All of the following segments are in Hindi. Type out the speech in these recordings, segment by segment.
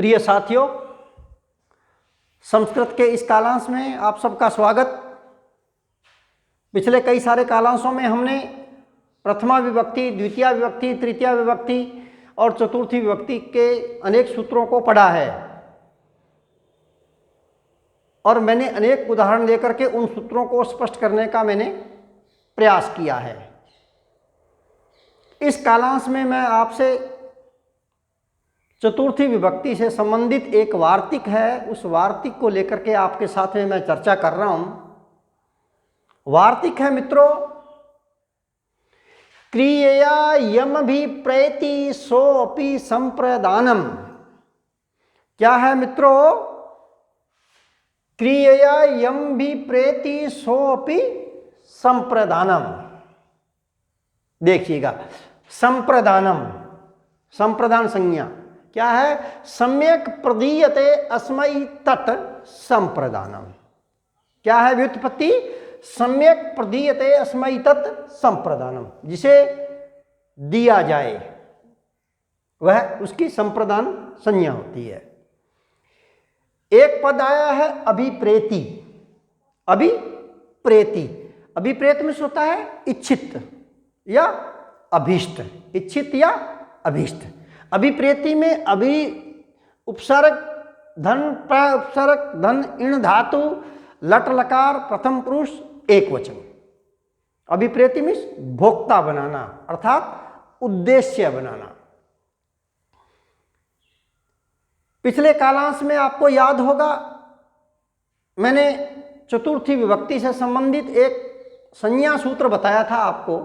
प्रिय साथियों, संस्कृत के इस कालांश में आप सबका स्वागत। पिछले कई सारे कालांशों में हमने प्रथमा विभक्ति, द्वितीय विभक्ति, तृतीय विभक्ति और चतुर्थी विभक्ति के अनेक सूत्रों को पढ़ा है और मैंने अनेक उदाहरण देकर के उन सूत्रों को स्पष्ट करने का मैंने प्रयास किया है। इस कालांश में मैं आपसे चतुर्थी विभक्ति से संबंधित एक वार्तिक है, उस वार्तिक को लेकर के आपके साथ में मैं चर्चा कर रहा हूं। वार्तिक है मित्रों, क्रियया यम भी प्रेति सोपि संप्रदानम। क्या है मित्रों? क्रियया यम भी प्रेति सोपि संप्रदानम। देखिएगा, संप्रदानम, संप्रदान संज्ञा क्या है? सम्यक प्रदीयते अस्मै तत् संप्रदानम। क्या है व्युत्पत्ति? सम्यक प्रदीयते अस्मै तत् संप्रदानम, जिसे दिया जाए वह उसकी संप्रदान संज्ञा होती है। एक पद आया है अभिप्रेति। अभिप्रेति, अभिप्रेत में होता है इच्छित या अभीष्ट, इच्छित या अभीष्ट। अभिप्रेति में अभि उपसर्ग धन, प्र उपसर्ग धन, इण धातु, लट लकार, प्रथम पुरुष, एक वचन। अभिप्रेति में भोक्ता बनाना अर्थात उद्देश्य बनाना। पिछले कालांश में आपको याद होगा, मैंने चतुर्थी विभक्ति से संबंधित एक संज्ञा सूत्र बताया था आपको।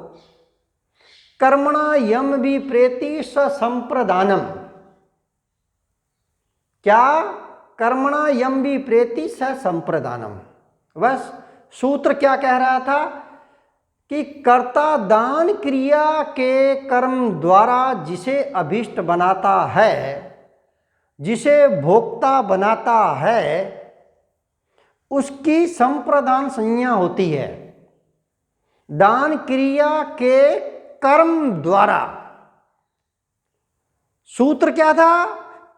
कर्मणा यम विप्रेति स संप्रदानम। क्या? कर्मणा यम विप्रेति स संप्रदानम। बस सूत्र क्या कह रहा था कि कर्ता दान क्रिया के कर्म द्वारा जिसे अभीष्ट बनाता है, जिसे भोक्ता बनाता है, उसकी संप्रदान संज्ञा होती है। दान क्रिया के कर्म द्वारा। सूत्र क्या था?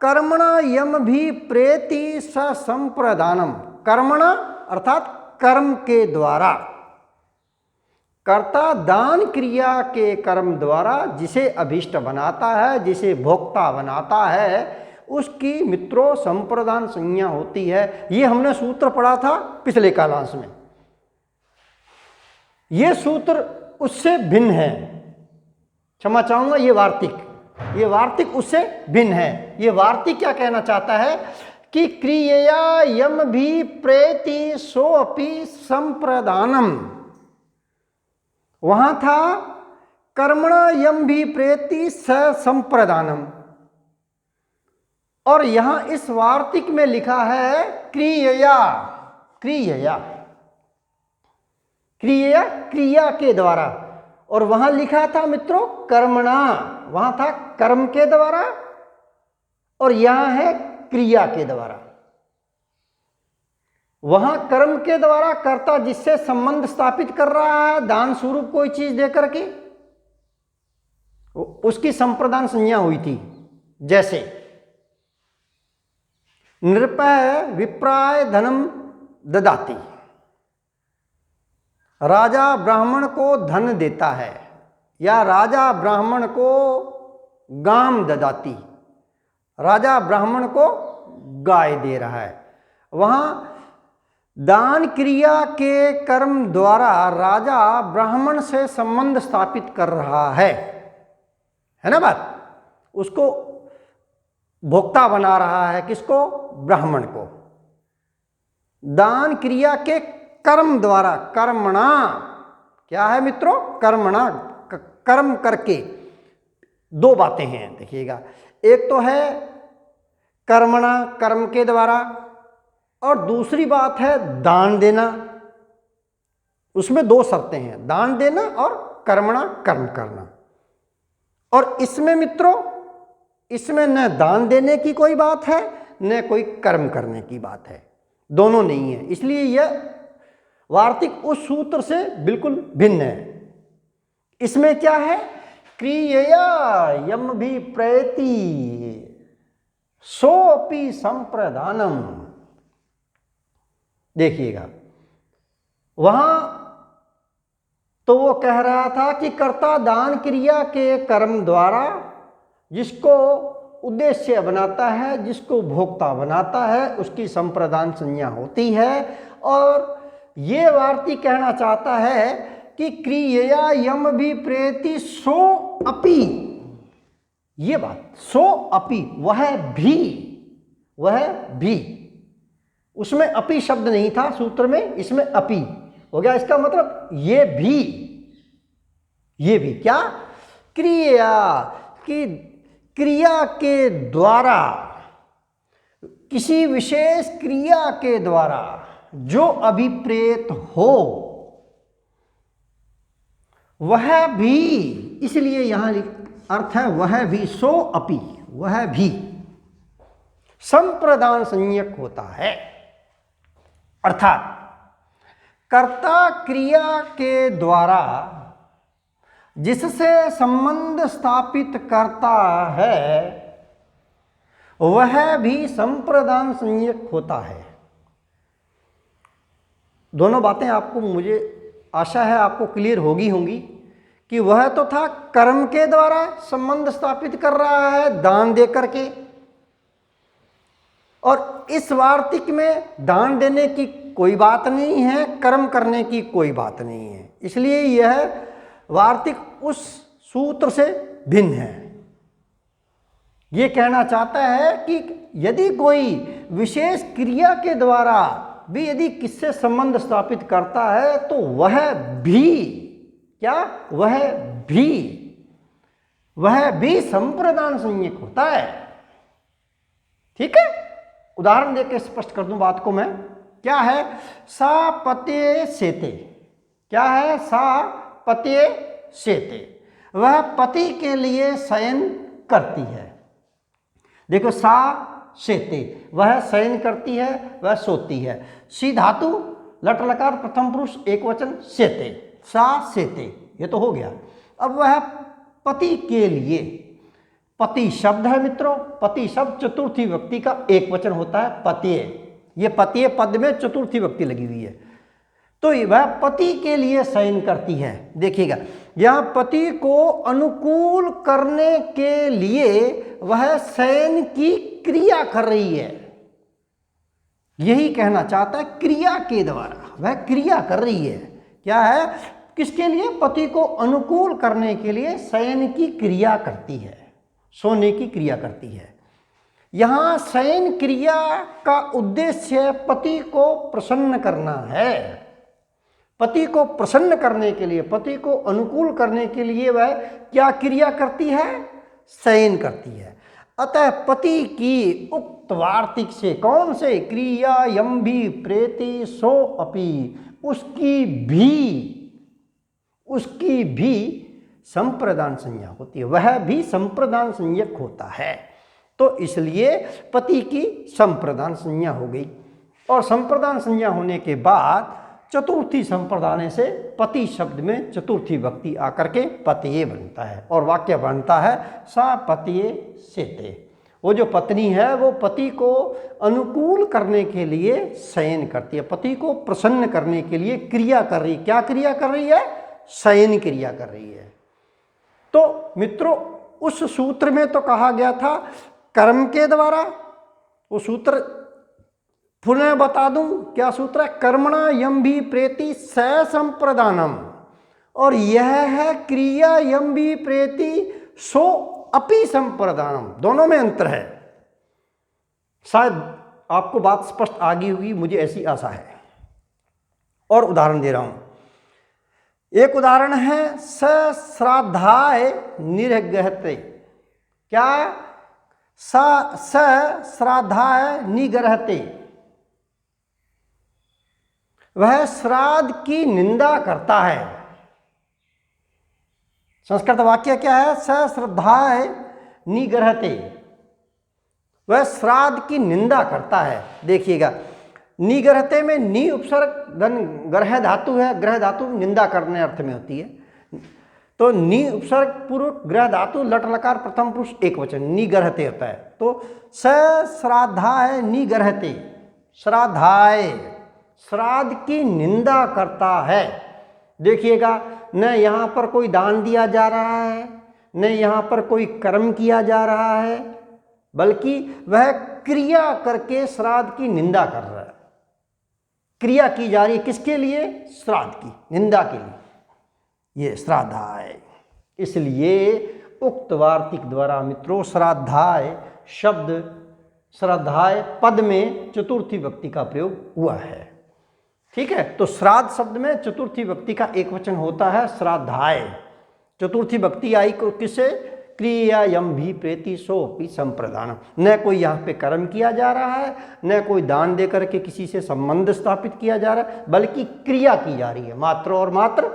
कर्मणा यम भी प्रेति स संप्रदानम। कर्मणा अर्थात कर्म के द्वारा। कर्ता दान क्रिया के कर्म द्वारा जिसे अभीष्ट बनाता है, जिसे भोक्ता बनाता है, उसकी मित्रों संप्रदान संज्ञा होती है। ये हमने सूत्र पढ़ा था पिछले कालांश में। ये सूत्र उससे भिन्न है। क्षमा चाहूंगा, ये वार्तिक उससे भिन्न है। ये वार्तिक क्या कहना चाहता है कि क्रियया यम भी प्रेति सोपि संप्रदानम। वहां था कर्मणा यम भी प्रेति स संप्रदानम, और यहां इस वार्तिक में लिखा है क्रियया। क्रियया, क्रिया, क्रिया के द्वारा। और वहां लिखा था मित्रों कर्मणा, वहां था कर्म के द्वारा, और यहां है क्रिया के द्वारा। वहां कर्म के द्वारा कर्ता जिससे संबंध स्थापित कर रहा है दान स्वरूप कोई चीज देकर के, उसकी संप्रदान संज्ञा हुई थी। जैसे नृपः विप्राय धनम ददाति, राजा ब्राह्मण को धन देता है, या राजा ब्राह्मण को गाम ददाती, राजा ब्राह्मण को गाय दे रहा है। वहां दान क्रिया के कर्म द्वारा राजा ब्राह्मण से संबंध स्थापित कर रहा है ना बात? उसको भोक्ता बना रहा है। किसको? ब्राह्मण को। दान क्रिया के कर्म द्वारा, कर्मणा क्या है मित्रों? कर्मणा, कर्म करके। दो बातें हैं, देखिएगा। एक तो है कर्मणा, कर्म के द्वारा, और दूसरी बात है दान देना। उसमें दो शर्तें हैं, दान देना और कर्मणा, कर्म करना। और इसमें मित्रों, इसमें न दान देने की कोई बात है, न कोई कर्म करने की बात है, दोनों नहीं है। इसलिए यह वार्तिक उस सूत्र से बिल्कुल भिन्न है। इसमें क्या है? क्रियया यम भी प्रेति सोपि संप्रदानम। देखिएगा, वहां तो वो कह रहा था कि कर्ता दान क्रिया के कर्म द्वारा जिसको उद्देश्य बनाता है, जिसको भोक्ता बनाता है, उसकी संप्रदान संज्ञा होती है। और ये वार्ती कहना चाहता है कि क्रिया यम भी प्रेति सो अपि, ये बात सो अपि, वह भी, उसमें अपि शब्द नहीं था सूत्र में, इसमें अपि हो गया। इसका मतलब ये भी क्या, क्रिया की, क्रिया के द्वारा, किसी विशेष क्रिया के द्वारा जो अभिप्रेत हो वह भी, इसलिए यहां अर्थ है वह भी, सो अपि, वह भी संप्रदान संज्ञक होता है। अर्थात कर्ता क्रिया के द्वारा जिससे संबंध स्थापित करता है वह भी संप्रदान संज्ञक होता है। दोनों बातें आपको, मुझे आशा है आपको क्लियर होंगी कि वह तो था कर्म के द्वारा संबंध स्थापित कर रहा है दान दे करके, और इस वार्तिक में दान देने की कोई बात नहीं है, कर्म करने की कोई बात नहीं है। इसलिए यह वार्तिक उस सूत्र से भिन्न है। ये कहना चाहता है कि यदि कोई विशेष क्रिया के द्वारा भी यदि किससे संबंध स्थापित करता है तो वह भी क्या, वह भी संप्रदान संज्ञक होता है। ठीक है, उदाहरण देकर स्पष्ट कर दूं बात को मैं। क्या है, सा पते सेते, क्या है, सा पते सेते, वह पति के लिए शयन करती है। देखो, सा सेते, वह शयन करती है, वह सोती है। सी धातु लट लकार प्रथम पुरुष एक वचन सेते, सा सेते, ये तो हो गया। अब वह पति के लिए, पति शब्द है मित्रों, पति शब्द चतुर्थी व्यक्ति का एक वचन होता है, पतिये। ये पतिये पद में चतुर्थी व्यक्ति लगी हुई है, तो वह पति के लिए शयन करती है। देखिएगा, यहां पति को अनुकूल करने के लिए वह शयन की क्रिया कर रही है, यही कहना चाहता है। क्रिया के द्वारा वह क्रिया कर रही है, क्या है, किसके लिए, पति को अनुकूल करने के लिए शयन की क्रिया करती है, सोने की क्रिया करती है। यहां शयन क्रिया का उद्देश्य पति को प्रसन्न करना है। पति को प्रसन्न करने के लिए, पति को अनुकूल करने के लिए वह क्या क्रिया करती है, शयन करती है। अतः पति की उक्त वार्तिक से, कौन से, क्रिया यम भी प्रेति सो अपि, उसकी भी संप्रदान संज्ञा होती है, वह भी संप्रदान संज्ञक होता है। तो इसलिए पति की संप्रदान संज्ञा हो गई, और संप्रदान संज्ञा होने के बाद चतुर्थी संप्रदान से पति शब्द में चतुर्थी व्यक्ति आकर के पतिये बनता है, और वाक्य बनता है सा पतिये सेते। वो जो पत्नी है वो पति को अनुकूल करने के लिए शयन करती है, पति को प्रसन्न करने के लिए क्रिया कर रही है। क्या क्रिया कर रही है, शयन क्रिया कर रही है। तो मित्रों, उस सूत्र में तो कहा गया था कर्म के द्वारा, वो सूत्र पुनः बता दूं, क्या सूत्र है, कर्मणा यम भी प्रेति स संप्रदानम, और यह है क्रिया यम भी प्रेति सो अपि संप्रदानम। दोनों में अंतर है। शायद आपको बात स्पष्ट आ गई होगी, मुझे ऐसी आशा है। और उदाहरण दे रहा हूं, एक उदाहरण है श्राद्धाय निगृहते। क्या, श्राद्धाय निगृहते, वह श्राद्ध की निंदा करता है। संस्कृत वाक्य क्या है, श्रद्धाय निगृहते, वह श्राद्ध की निंदा करता है। देखिएगा, निगृहते में नी उपसर्ग धन ग्रह धातु है, ग्रह धातु निंदा करने अर्थ में होती है। तो नी उपसर्ग पूर्वक ग्रह धातु लट लकार प्रथम पुरुष एक वचन निगर्हते होता है। तो स श्राद्धाय निगर्हते, श्राद्धाय श्राद्ध की निंदा करता है। देखिएगा, न यहाँ पर कोई दान दिया जा रहा है, न यहाँ पर कोई कर्म किया जा रहा है, बल्कि वह क्रिया करके श्राद्ध की निंदा कर रहा है। क्रिया की जा रही है किसके लिए? श्राद्ध की निंदा के लिए, ये श्राद्धाय। इसलिए उक्त वार्तिक द्वारा मित्रों श्राद्धाय शब्द, श्राद्धाय पद में चतुर्थी व्यक्ति का प्रयोग हुआ है। ठीक है, तो श्राद्ध शब्द में चतुर्थी व्यक्ति का एक वचन होता है श्राद्धाय। चतुर्थी व्यक्ति आई को किसे? क्रिया यम भी प्रेति सोपि संप्रदान। न कोई यहाँ पे कर्म किया जा रहा है, न कोई दान दे करके किसी से संबंध स्थापित किया जा रहा है, बल्कि क्रिया की जा रही है, मात्र और मात्र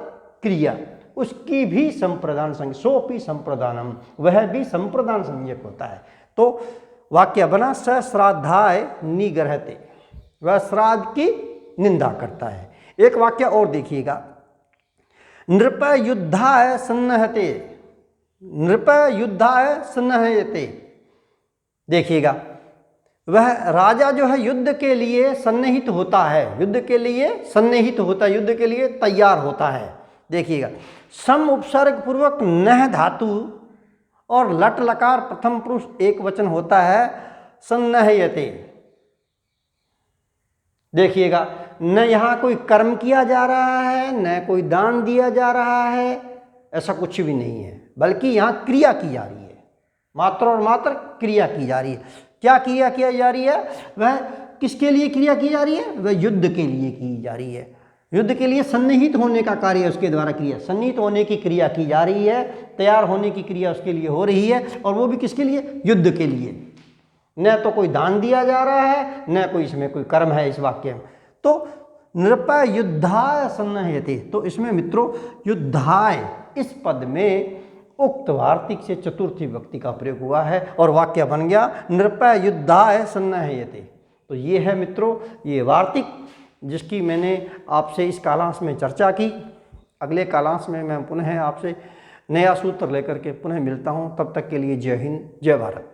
क्रिया। उसकी भी संप्रदान संज्ञक, सोपि संप्रदानम, वह भी संप्रदान संज्ञक होता है। तो वाक्य बना स श्राद्धाय निगर्हते, वह श्राद्ध की निंदा करता है। एक वाक्य और देखिएगा, नृप युद्धाय सन्नहते, नृप युद्धाय सन्नहयते। देखिएगा, वह राजा जो है युद्ध के लिए सन्निहित होता है, युद्ध के लिए सन्निहित होता है, युद्ध के लिए तैयार होता है। देखिएगा, सम उपसर्ग पूर्वक नह धातु और लट लकार प्रथम पुरुष एक वचन होता है सन्नहयते। देखिएगा, न यहाँ कोई कर्म किया जा रहा है, न कोई दान दिया जा रहा है, ऐसा कुछ भी नहीं है, बल्कि यहाँ क्रिया की जा रही है, मात्र और मात्र क्रिया की जा रही है। क्या क्रिया की जा रही है? वह किसके लिए क्रिया की जा रही है? वह युद्ध के लिए की जा रही है। युद्ध के लिए सन्निहित होने का कार्य उसके द्वारा क्रिया, सन्निहित होने की क्रिया की जा रही है, तैयार होने की क्रिया उसके लिए हो रही है, और वो भी किसके लिए? युद्ध के लिए। न तो कोई दान दिया जा रहा है, न कोई इसमें कोई कर्म है इस वाक्य में। तो नृप युद्धाय सन्नहयते, तो इसमें मित्रों युद्धाय इस पद में उक्त वार्तिक से चतुर्थी व्यक्ति का प्रयोग हुआ है और वाक्य बन गया नृप युद्धाय सन्नहयते। तो ये है मित्रों ये वार्तिक जिसकी मैंने आपसे इस कालांश में चर्चा की। अगले कालांश में मैं पुनः आपसे नया सूत्र लेकर के पुनः मिलता हूँ। तब तक के लिए जय हिंद, जय भारत।